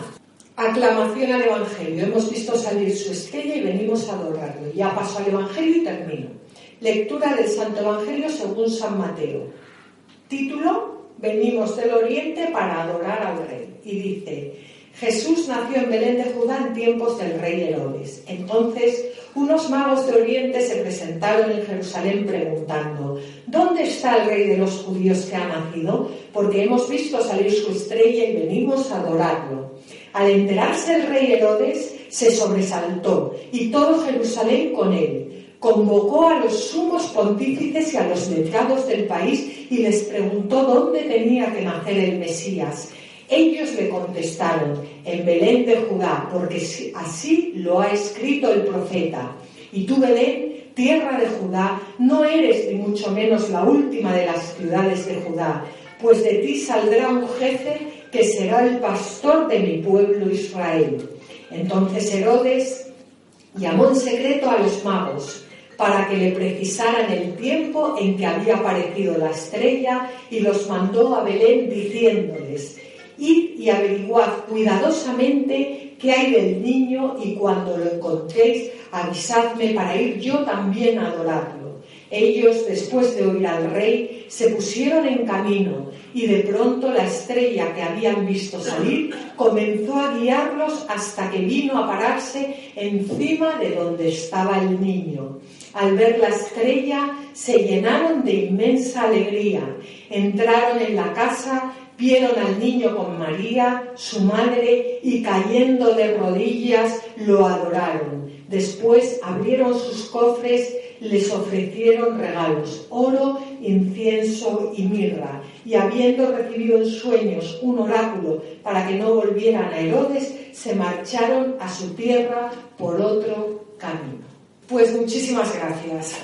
Aclamación al Evangelio. Hemos visto salir su estrella y venimos a adorarlo. Ya paso al Evangelio y termino. Lectura del Santo Evangelio según San Mateo. Título: Venimos del Oriente para adorar al Rey. Y dice: Jesús nació en Belén de Judá en tiempos del rey Herodes. Entonces unos magos de Oriente se presentaron en Jerusalén preguntando: ¿Dónde está el rey de los judíos que ha nacido? Porque hemos visto salir su estrella y venimos a adorarlo. Al enterarse el rey Herodes, se sobresaltó, y todo Jerusalén con él. Convocó a los sumos pontífices y a los letrados del país y les preguntó dónde tenía que nacer el Mesías. Ellos le contestaron: en Belén de Judá, porque así lo ha escrito el profeta. Y tú, Belén, tierra de Judá, no eres ni mucho menos la última de las ciudades de Judá, pues de ti saldrá un jefe que será el pastor de mi pueblo Israel. Entonces Herodes llamó en secreto a los magos para que le precisaran el tiempo en que había aparecido la estrella y los mandó a Belén diciéndoles: id y averiguad cuidadosamente qué hay del niño y cuando lo encontréis avisadme para ir yo también a adorarlo. Ellos, después de oír al rey, se pusieron en camino y de pronto la estrella que habían visto salir comenzó a guiarlos hasta que vino a pararse encima de donde estaba el niño. Al ver la estrella se llenaron de inmensa alegría. Entraron en la casa, vieron al niño con María, su madre, y cayendo de rodillas lo adoraron. Después abrieron sus cofres, les ofrecieron regalos: oro, incienso y mirra. Y habiendo recibido en sueños un oráculo para que no volvieran a Herodes, se marcharon a su tierra por otro camino. Pues muchísimas gracias.